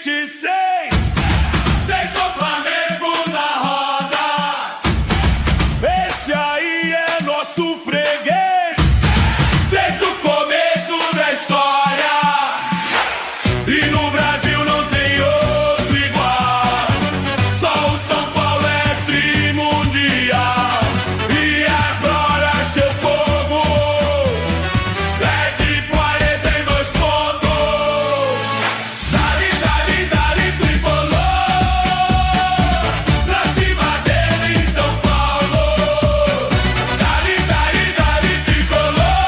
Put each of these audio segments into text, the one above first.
26. Deixa o Flamengo na roda. Esse aí é nosso freguês. Desde o começo da história. E no Brasil não tem outro igual. Só o São Paulo é trimundial. E agora, seu povo, é de 42 pontos. Dali, dali, dali, tricolor. Pra cima dele em São Paulo. Dali, dali, dali, tricolor.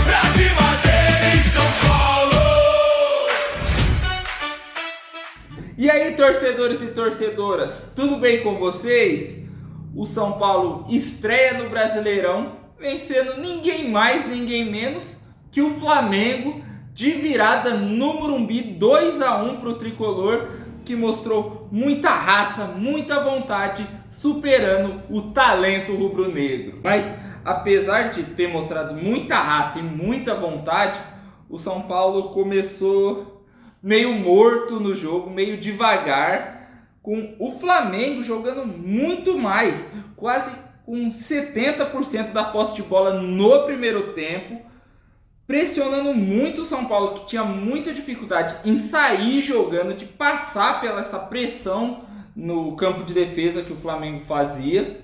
Pra cima dele em São Paulo. E aí, torcedores e torcedoras, tudo bem com vocês? O São Paulo estreia no Brasileirão, vencendo ninguém mais, ninguém menos que o Flamengo, de virada no Morumbi, 2-1 para o Tricolor, que mostrou muita raça, muita vontade, superando o talento rubro-negro. Mas apesar de ter mostrado muita raça e muita vontade, o São Paulo começou meio morto no jogo, meio devagar, com o Flamengo jogando muito mais, quase com 70% da posse de bola no primeiro tempo, pressionando muito o São Paulo, que tinha muita dificuldade em sair jogando, de passar pela essa pressão no campo de defesa que o Flamengo fazia.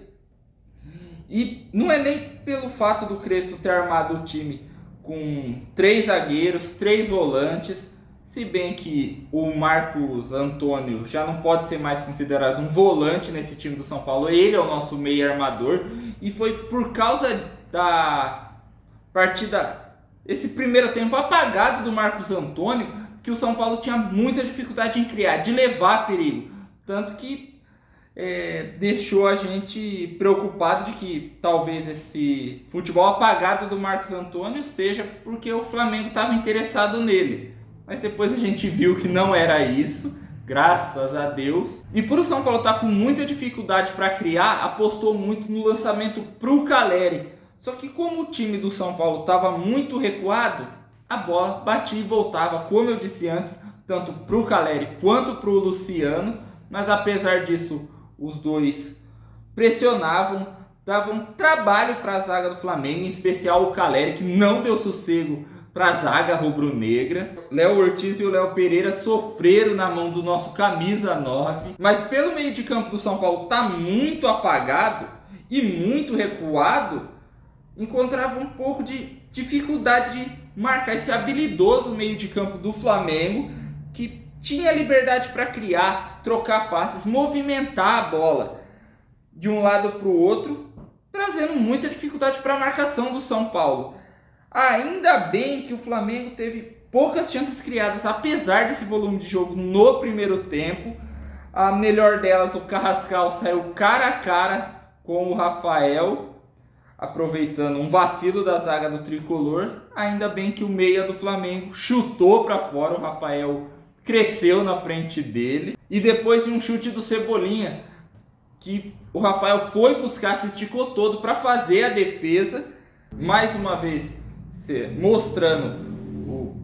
E não é nem pelo fato do Crespo ter armado o time com 3 zagueiros, 3 volantes, se bem que o Marcos Antônio já não pode ser mais considerado um volante nesse time do São Paulo, ele é o nosso meio armador, e foi por causa da partida, esse primeiro tempo apagado do Marcos Antônio, que o São Paulo tinha muita dificuldade em criar, de levar perigo, tanto que deixou a gente preocupado de que talvez esse futebol apagado do Marcos Antônio seja porque o Flamengo estava interessado nele. Mas depois a gente viu que não era isso, graças a Deus. E por o São Paulo estar com muita dificuldade para criar, apostou muito no lançamento para o Caleri. Só que como o time do São Paulo estava muito recuado, a bola batia e voltava, como eu disse antes, tanto para o Caleri quanto para o Luciano. Mas apesar disso, os dois pressionavam, davam trabalho para a zaga do Flamengo, em especial o Caleri, que não deu sossego para a zaga rubro-negra. Léo Ortiz e o Léo Pereira sofreram na mão do nosso camisa 9. Mas pelo meio de campo do São Paulo tá muito apagado e muito recuado, encontrava um pouco de dificuldade de marcar esse habilidoso meio de campo do Flamengo, que tinha liberdade para criar, trocar passes, movimentar a bola de um lado para o outro, trazendo muita dificuldade para a marcação do São Paulo. Ainda bem que o Flamengo teve poucas chances criadas, apesar desse volume de jogo no primeiro tempo. A melhor delas, o Carrascal saiu cara a cara com o Rafael, aproveitando um vacilo da zaga do Tricolor. Ainda bem que o meia do Flamengo chutou para fora, o Rafael cresceu na frente dele. E depois de um chute do Cebolinha, que o Rafael foi buscar, se esticou todo para fazer a defesa. Mais uma vez mostrando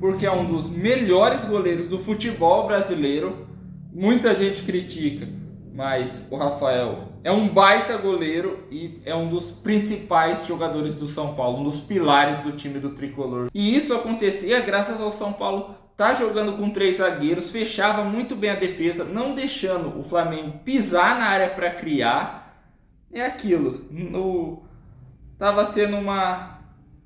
porque é um dos melhores goleiros do futebol brasileiro. Muita gente critica, mas o Rafael é um baita goleiro e é um dos principais jogadores do São Paulo, um dos pilares do time do Tricolor. E isso acontecia graças ao São Paulo estar jogando com 3 zagueiros, fechava muito bem a defesa, não deixando o Flamengo pisar na área para criar. É aquilo, estava sendo uma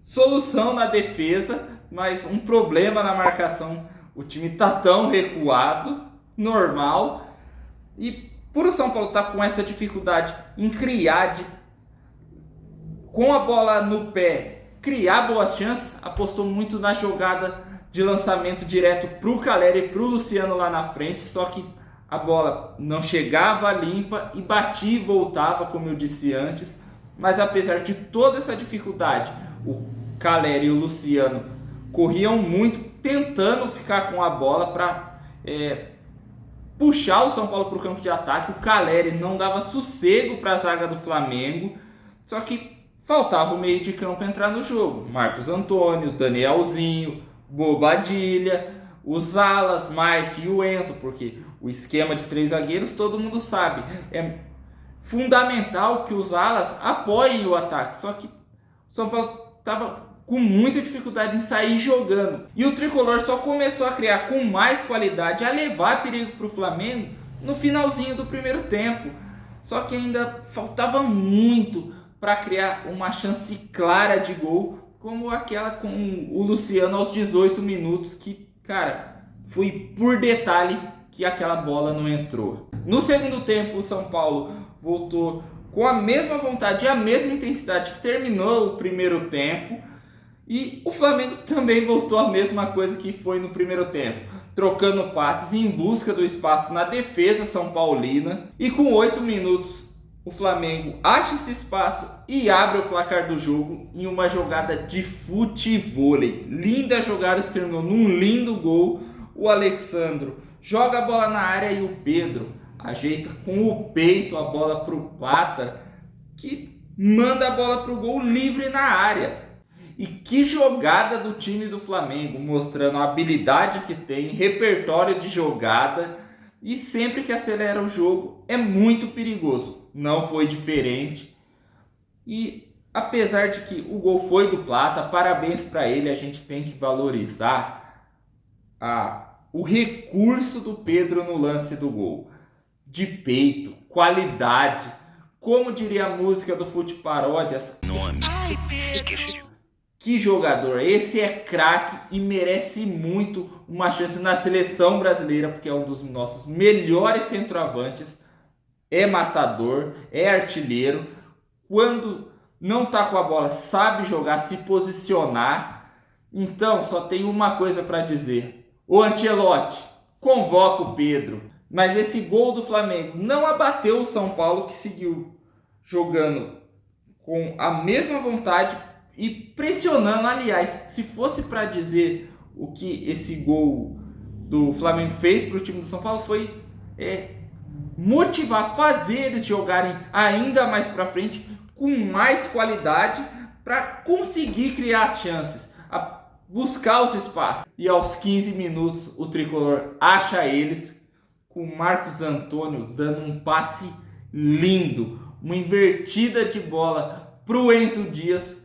solução na defesa, mas um problema na marcação. O time tá tão recuado, normal, e por o São Paulo estar com essa dificuldade em criar, com a bola no pé, criar boas chances, apostou muito na jogada de lançamento direto para o Caleri e para o Luciano lá na frente, só que a bola não chegava limpa e batia e voltava, como eu disse antes. Mas apesar de toda essa dificuldade, o Caleri e o Luciano corriam muito, tentando ficar com a bola para puxar o São Paulo para o campo de ataque. O Caleri não dava sossego para a zaga do Flamengo, só que faltava o meio de campo entrar no jogo. Marcos Antônio, Danielzinho, Bobadilha, os alas, Mike e o Enzo, porque o esquema de 3 zagueiros todo mundo sabe. É fundamental que os alas apoiem o ataque, só que o São Paulo estava com muita dificuldade em sair jogando. E o Tricolor só começou a criar com mais qualidade, a levar perigo para o Flamengo no finalzinho do primeiro tempo. Só que ainda faltava muito para criar uma chance clara de gol, como aquela com o Luciano aos 18 minutos, que, cara, foi por detalhe que aquela bola não entrou. No segundo tempo, o São Paulo voltou com a mesma vontade e a mesma intensidade que terminou o primeiro tempo. E o Flamengo também voltou a mesma coisa que foi no primeiro tempo, trocando passes em busca do espaço na defesa são paulina. E com 8 minutos, o Flamengo acha esse espaço e abre o placar do jogo em uma jogada de futevôlei. Linda jogada que terminou num lindo gol. O Alexandro joga a bola na área e o Pedro ajeita com o peito a bola para o Plata, que manda a bola para o gol livre na área. E que jogada do time do Flamengo, mostrando a habilidade que tem, repertório de jogada, e sempre que acelera o jogo é muito perigoso. Não foi diferente. E apesar de que o gol foi do Plata, parabéns para ele, a gente tem que valorizar o recurso do Pedro no lance do gol. De peito, qualidade, como diria a música do Fute Paródias. Que jogador, esse é craque e merece muito uma chance na seleção brasileira, porque é um dos nossos melhores centroavantes, é matador, é artilheiro, quando não tá com a bola sabe jogar, se posicionar. Então só tem uma coisa para dizer: ô Ancelotti, convoca o Pedro. Mas esse gol do Flamengo não abateu o São Paulo, que seguiu jogando com a mesma vontade e pressionando. Aliás, se fosse para dizer o que esse gol do Flamengo fez para o time do São Paulo, foi motivar, fazer eles jogarem ainda mais para frente, com mais qualidade, para conseguir criar as chances, buscar os espaços. E aos 15 minutos o Tricolor acha eles, com o Marcos Antônio dando um passe lindo, uma invertida de bola para o Enzo Dias,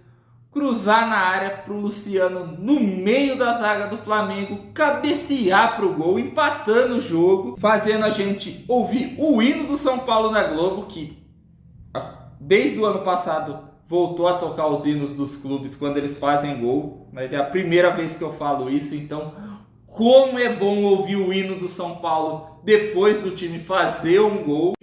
cruzar na área para o Luciano no meio da zaga do Flamengo, cabecear para o gol, empatando o jogo, fazendo a gente ouvir o hino do São Paulo na Globo, que desde o ano passado voltou a tocar os hinos dos clubes quando eles fazem gol, mas é a primeira vez que eu falo isso. Então, como é bom ouvir o hino do São Paulo depois do time fazer um gol.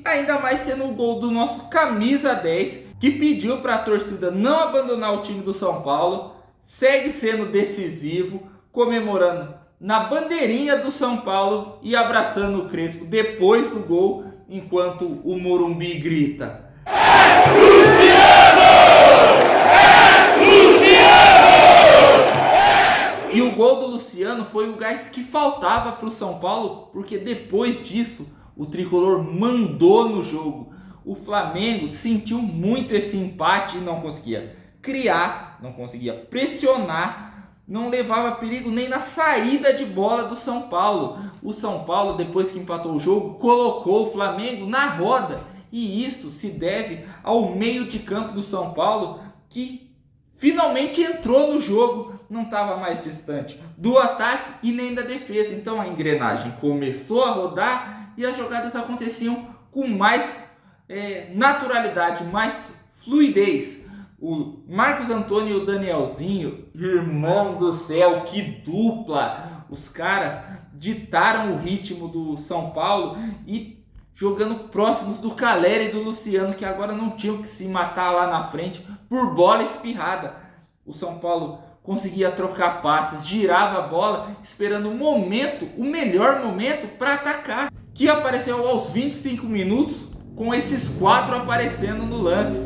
Ainda mais sendo o gol do nosso camisa 10, que pediu para a torcida não abandonar o time do São Paulo, segue sendo decisivo, comemorando na bandeirinha do São Paulo e abraçando o Crespo depois do gol, enquanto o Morumbi grita: E o gol do Luciano foi o gás que faltava para o São Paulo, porque depois disso o Tricolor mandou no jogo. O Flamengo sentiu muito esse empate e não conseguia criar, não conseguia pressionar, não levava perigo nem na saída de bola do São Paulo. O São Paulo, depois que empatou o jogo, colocou o Flamengo na roda. E isso se deve ao meio de campo do São Paulo, que finalmente entrou no jogo, não estava mais distante do ataque e nem da defesa. Então a engrenagem começou a rodar e as jogadas aconteciam com mais naturalidade, mais fluidez. O Marcos Antônio e o Danielzinho, irmão do céu, que dupla! Os caras ditaram o ritmo do São Paulo e jogando próximos do Calera e do Luciano, que agora não tinham que se matar lá na frente por bola espirrada. O São Paulo conseguia trocar passes, girava a bola, esperando o melhor momento para atacar, que apareceu aos 25 minutos, com esses 4 aparecendo no lance,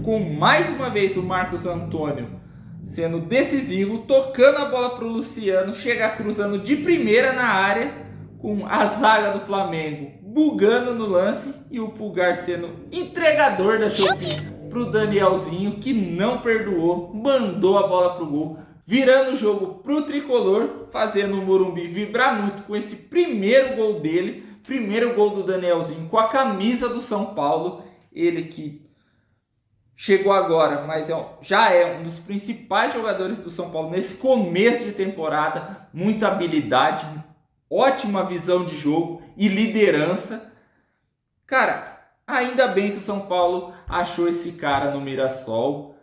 com mais uma vez o Marcos Antônio sendo decisivo, tocando a bola para o Luciano, chegar cruzando de primeira na área, com a zaga do Flamengo bugando no lance e o Pulgar sendo entregador da Shopee pro Danielzinho, que não perdoou, mandou a bola pro gol, virando o jogo pro tricolor, fazendo o Morumbi vibrar muito com esse primeiro gol dele, primeiro gol do Danielzinho com a camisa do São Paulo, ele que chegou agora, mas já é um dos principais jogadores do São Paulo nesse começo de temporada, muita habilidade, ótima visão de jogo e liderança. Cara, ainda bem que o São Paulo achou esse cara no Mirassol.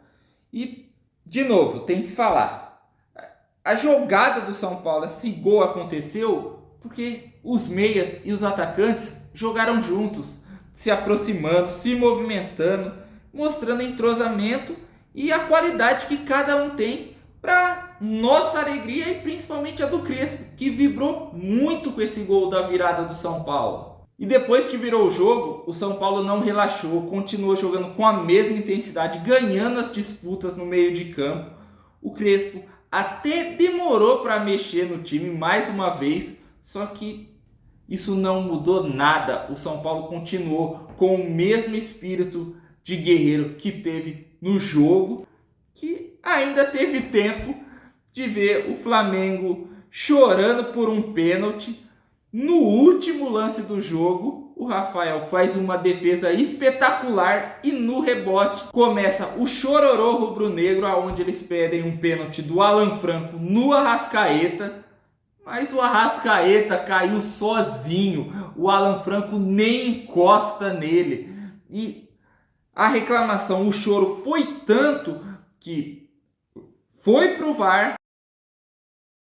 E, de novo, tem que falar. A jogada do São Paulo, esse gol aconteceu porque os meias e os atacantes jogaram juntos, se aproximando, se movimentando, mostrando entrosamento e a qualidade que cada um tem para nossa alegria e principalmente a do Crespo, que vibrou muito com esse gol da virada do São Paulo. E depois que virou o jogo, o São Paulo não relaxou, continuou jogando com a mesma intensidade, ganhando as disputas no meio de campo. O Crespo até demorou para mexer no time mais uma vez, só que isso não mudou nada. O São Paulo continuou com o mesmo espírito de guerreiro que teve no jogo, que ainda teve tempo de ver o Flamengo chorando por um pênalti. No último lance do jogo, o Rafael faz uma defesa espetacular e no rebote começa o chororô rubro-negro, onde eles pedem um pênalti do Alan Franco no Arrascaeta, mas o Arrascaeta caiu sozinho, o Alan Franco nem encosta nele. E a reclamação, o choro foi tanto que foi pro VAR.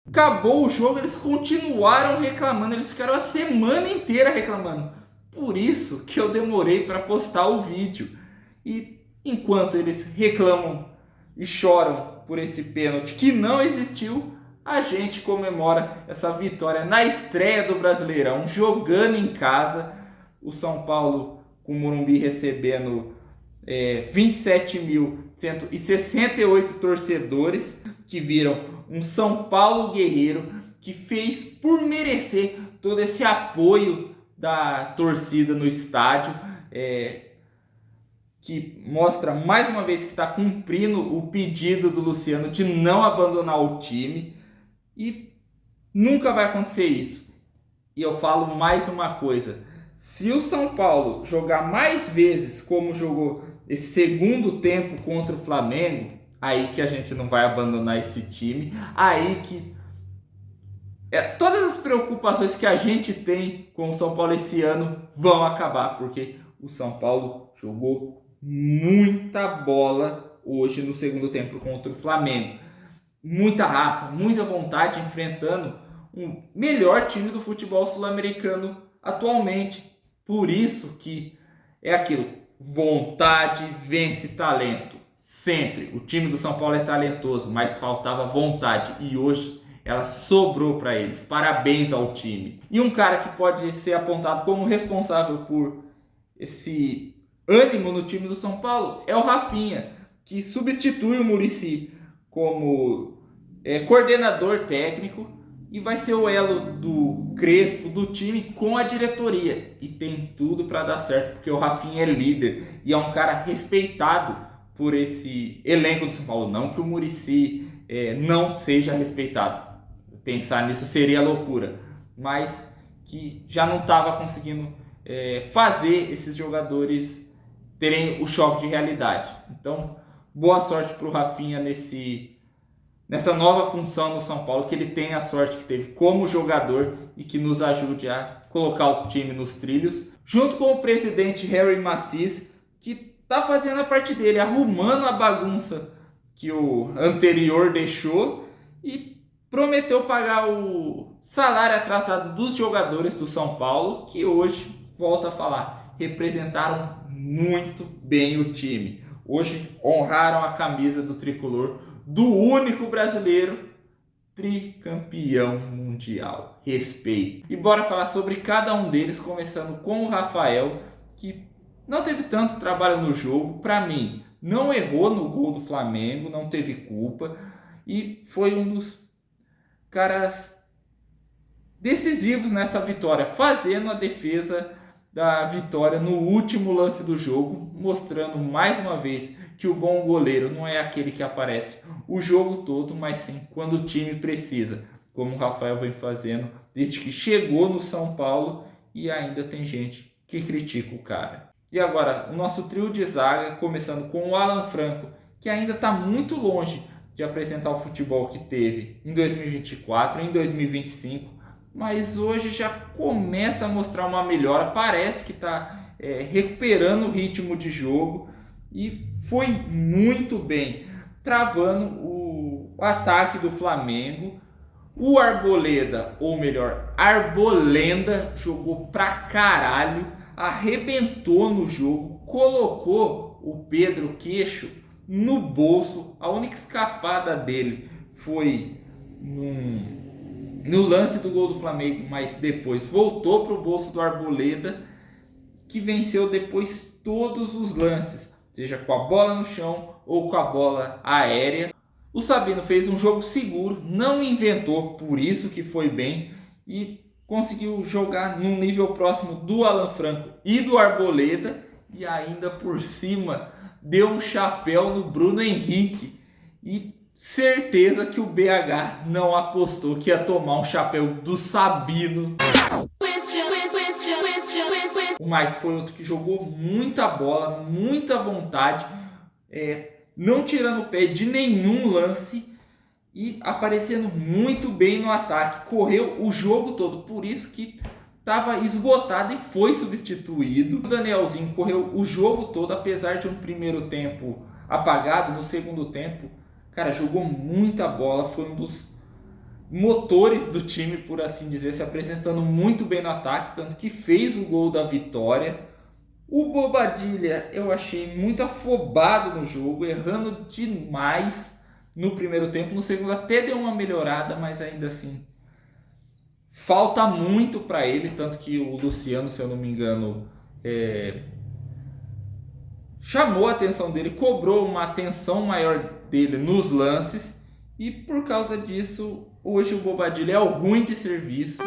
Acabou o jogo, eles continuaram reclamando, eles ficaram a semana inteira reclamando. Por isso que eu demorei para postar o vídeo. E enquanto eles reclamam e choram por esse pênalti que não existiu, a gente comemora essa vitória na estreia do Brasileirão, jogando em casa. O São Paulo com o Morumbi recebendo 27.168 torcedores que viram um São Paulo guerreiro, que fez por merecer todo esse apoio da torcida no estádio, que mostra mais uma vez que está cumprindo o pedido do Luciano de não abandonar o time, e nunca vai acontecer isso. E eu falo mais uma coisa: se o São Paulo jogar mais vezes como jogou esse segundo tempo contra o Flamengo, aí que a gente não vai abandonar esse time, aí que todas as preocupações que a gente tem com o São Paulo esse ano vão acabar, porque o São Paulo jogou muita bola hoje no segundo tempo contra o Flamengo. Muita raça, muita vontade, enfrentando o melhor time do futebol sul-americano atualmente. Por isso que é aquilo, vontade vence talento. Sempre. O time do São Paulo é talentoso, mas faltava vontade e hoje ela sobrou para eles. Parabéns ao time. E um cara que pode ser apontado como responsável por esse ânimo no time do São Paulo é o Rafinha, que substitui o Muricy como coordenador técnico e vai ser o elo do Crespo, do time, com a diretoria. E tem tudo para dar certo, porque o Rafinha é líder e é um cara respeitado por esse elenco do São Paulo. Não que o Muricy não seja respeitado, pensar nisso seria loucura, mas que já não estava conseguindo fazer esses jogadores terem o choque de realidade. Então, boa sorte para o Rafinha nessa nova função no São Paulo, que ele tenha a sorte que teve como jogador e que nos ajude a colocar o time nos trilhos, junto com o presidente Harry Macis, que tá fazendo a parte dele, arrumando a bagunça que o anterior deixou e prometeu pagar o salário atrasado dos jogadores do São Paulo, que hoje, volto a falar, representaram muito bem o time. Hoje honraram a camisa do tricolor, do único brasileiro tricampeão mundial. Respeito. E bora falar sobre cada um deles, começando com o Rafael, que não teve tanto trabalho no jogo. Para mim, não errou no gol do Flamengo, não teve culpa e foi um dos caras decisivos nessa vitória, fazendo a defesa da vitória no último lance do jogo, mostrando mais uma vez que o bom goleiro não é aquele que aparece o jogo todo, mas sim quando o time precisa, como o Rafael vem fazendo desde que chegou no São Paulo, e ainda tem gente que critica o cara. E agora, o nosso trio de zaga, começando com o Alan Franco, que ainda está muito longe de apresentar o futebol que teve em 2024, em 2025, mas hoje já começa a mostrar uma melhora, parece que está recuperando o ritmo de jogo e foi muito bem, travando o ataque do Flamengo. O Arboleda, ou melhor, Arbolenda, jogou pra caralho, arrebentou no jogo, colocou o Pedro Queixo no bolso. A única escapada dele foi no lance do gol do Flamengo, mas depois voltou pro bolso do Arboleda, que venceu depois todos os lances, seja com a bola no chão ou com a bola aérea. O Sabino fez um jogo seguro, não inventou, por isso que foi bem, e conseguiu jogar num nível próximo do Alan Franco e do Arboleda, e ainda por cima deu um chapéu no Bruno Henrique. E certeza que o BH não apostou que ia tomar um chapéu do Sabino. O Mike foi outro que jogou muita bola, muita vontade, não tirando o pé de nenhum lance e aparecendo muito bem no ataque. Correu o jogo todo, por isso que estava esgotado e foi substituído. O Danielzinho correu o jogo todo, apesar de um primeiro tempo apagado. No segundo tempo, cara, jogou muita bola, foi um dos motores do time, por assim dizer, se apresentando muito bem no ataque, tanto que fez o gol da vitória. O Bobadilha eu achei muito afobado no jogo, errando demais no primeiro tempo. No segundo até deu uma melhorada, mas ainda assim falta muito para ele. Tanto que o Luciano, se eu não me engano, chamou a atenção dele, cobrou uma atenção maior dele nos lances. E por causa disso, hoje o Bobadilha é o ruim de serviço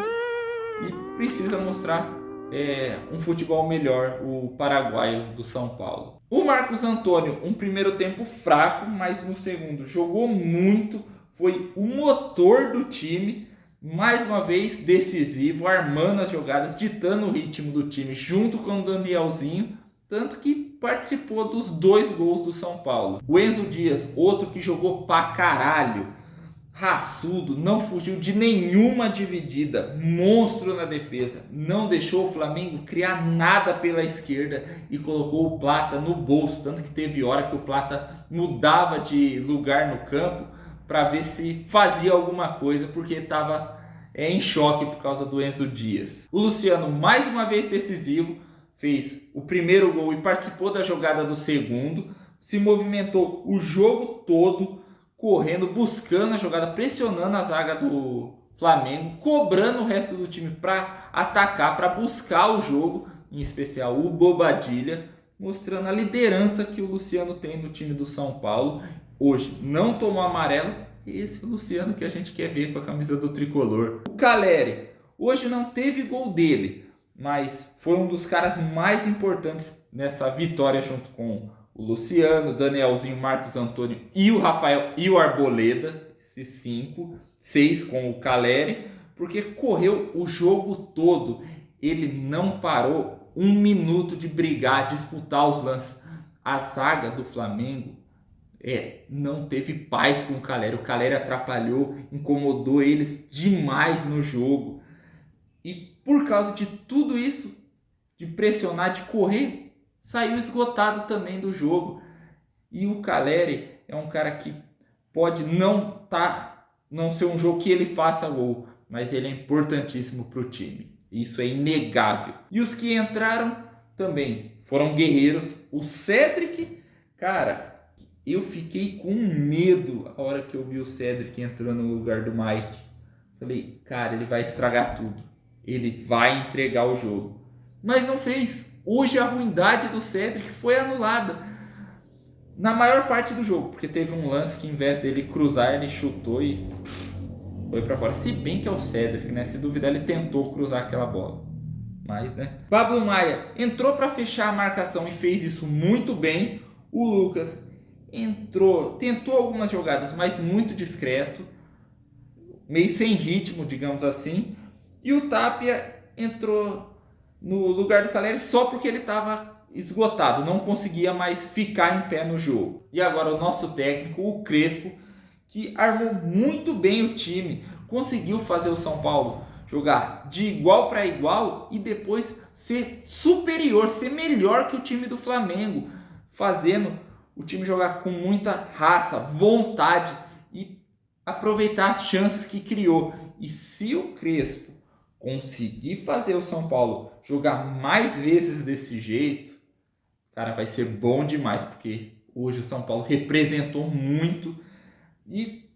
e precisa mostrar um futebol melhor, o paraguaio do São Paulo. O Marcos Antônio, um primeiro tempo fraco, mas no segundo jogou muito, foi o motor do time, mais uma vez decisivo, armando as jogadas, ditando o ritmo do time junto com o Danielzinho, tanto que participou dos 2 gols do São Paulo. O Enzo Dias, outro que jogou pra caralho, raçudo, não fugiu de nenhuma dividida, monstro na defesa, não deixou o Flamengo criar nada pela esquerda e colocou o Plata no bolso, tanto que teve hora que o Plata mudava de lugar no campo para ver se fazia alguma coisa, porque estava em choque por causa do Enzo Dias. O Luciano, mais uma vez decisivo, fez o primeiro gol e participou da jogada do segundo, se movimentou o jogo todo, correndo, buscando a jogada, pressionando a zaga do Flamengo, cobrando o resto do time para atacar, para buscar o jogo, em especial o Bobadilha, mostrando a liderança que o Luciano tem no time do São Paulo. Hoje não tomou amarelo, esse Luciano que a gente quer ver com a camisa do tricolor. O Caleri, hoje não teve gol dele, mas foi um dos caras mais importantes nessa vitória junto com o Luciano, Danielzinho, Marcos Antônio e o Rafael e o Arboleda, esses 6 com o Caleri, porque correu o jogo todo. Ele não parou um minuto de brigar, disputar os lances. A zaga do Flamengo não teve paz com o Caleri. O Caleri atrapalhou, incomodou eles demais no jogo. E por causa de tudo isso, de pressionar, de correr, saiu esgotado também do jogo. E o Caleri é um cara que pode não ser um jogo que ele faça gol, mas ele é importantíssimo para o time. Isso é inegável. E os que entraram também foram guerreiros. O Cedric, cara, eu fiquei com medo a hora que eu vi o Cedric entrando no lugar do Mike. Falei, cara, ele vai estragar tudo. Ele vai entregar o jogo. Mas não fez. Hoje a ruindade do Cedric foi anulada na maior parte do jogo, porque teve um lance que, em vez dele cruzar, ele chutou e foi para fora. Se bem que é o Cedric, né? Se duvidar, ele tentou cruzar aquela bola, mais, né? Pablo Maia entrou para fechar a marcação e fez isso muito bem. O Lucas entrou, tentou algumas jogadas, mas muito discreto, meio sem ritmo, digamos assim. E o Tapia entrou no lugar do Calleri só porque ele estava esgotado, não conseguia mais ficar em pé no jogo. E agora o nosso técnico, o Crespo, que armou muito bem o time, conseguiu fazer o São Paulo jogar de igual para igual e depois ser superior, ser melhor que o time do Flamengo, fazendo o time jogar com muita raça, vontade e aproveitar as chances que criou. E se o Crespo conseguir fazer o São Paulo jogar mais vezes desse jeito, cara, vai ser bom demais, porque hoje o São Paulo representou muito e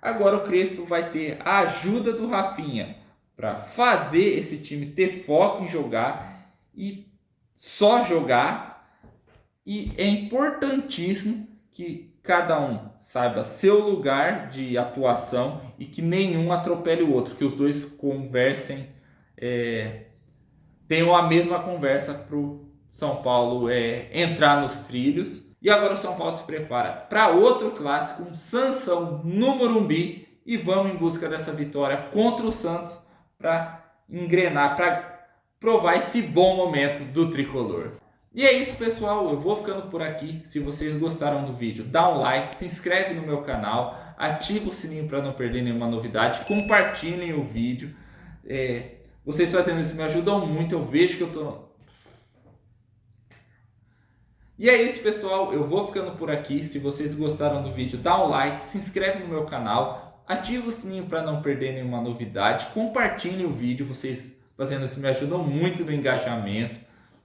agora o Crespo vai ter a ajuda do Rafinha para fazer esse time ter foco em jogar e só jogar. E é importantíssimo que cada um saiba seu lugar de atuação e que nenhum atropele o outro, que os dois conversem, tenham a mesma conversa para o São Paulo entrar nos trilhos. E agora o São Paulo se prepara para outro clássico, um Sansão no Morumbi, e vamos em busca dessa vitória contra o Santos para engrenar, para provar esse bom momento do tricolor. E é isso, pessoal, eu vou ficando por aqui. Se vocês gostaram do vídeo, dá um like, se inscreve no meu canal, ativa o sininho para não perder nenhuma novidade, compartilhem o vídeo. Vocês fazendo isso me ajudam muito, eu vejo que eu tô... E é isso, pessoal, eu vou ficando por aqui. Se vocês gostaram do vídeo, dá um like, se inscreve no meu canal, ativa o sininho para não perder nenhuma novidade, compartilhem o vídeo, vocês fazendo isso me ajudam muito no engajamento.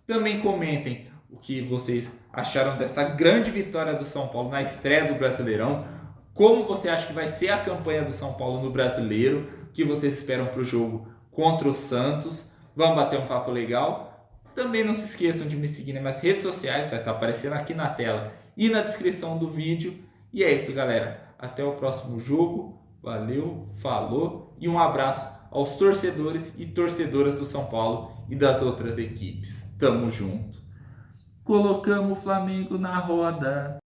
Também comentem o que vocês acharam dessa grande vitória do São Paulo na estreia do Brasileirão, como você acha que vai ser a campanha do São Paulo no Brasileiro, o que vocês esperam para o jogo contra o Santos. Vamos bater um papo legal. Também não se esqueçam de me seguir nas minhas redes sociais, vai estar aparecendo aqui na tela e na descrição do vídeo. E é isso, galera. Até o próximo jogo. Valeu, falou e um abraço aos torcedores e torcedoras do São Paulo e das outras equipes. Tamo junto. Colocamos o Flamengo na roda.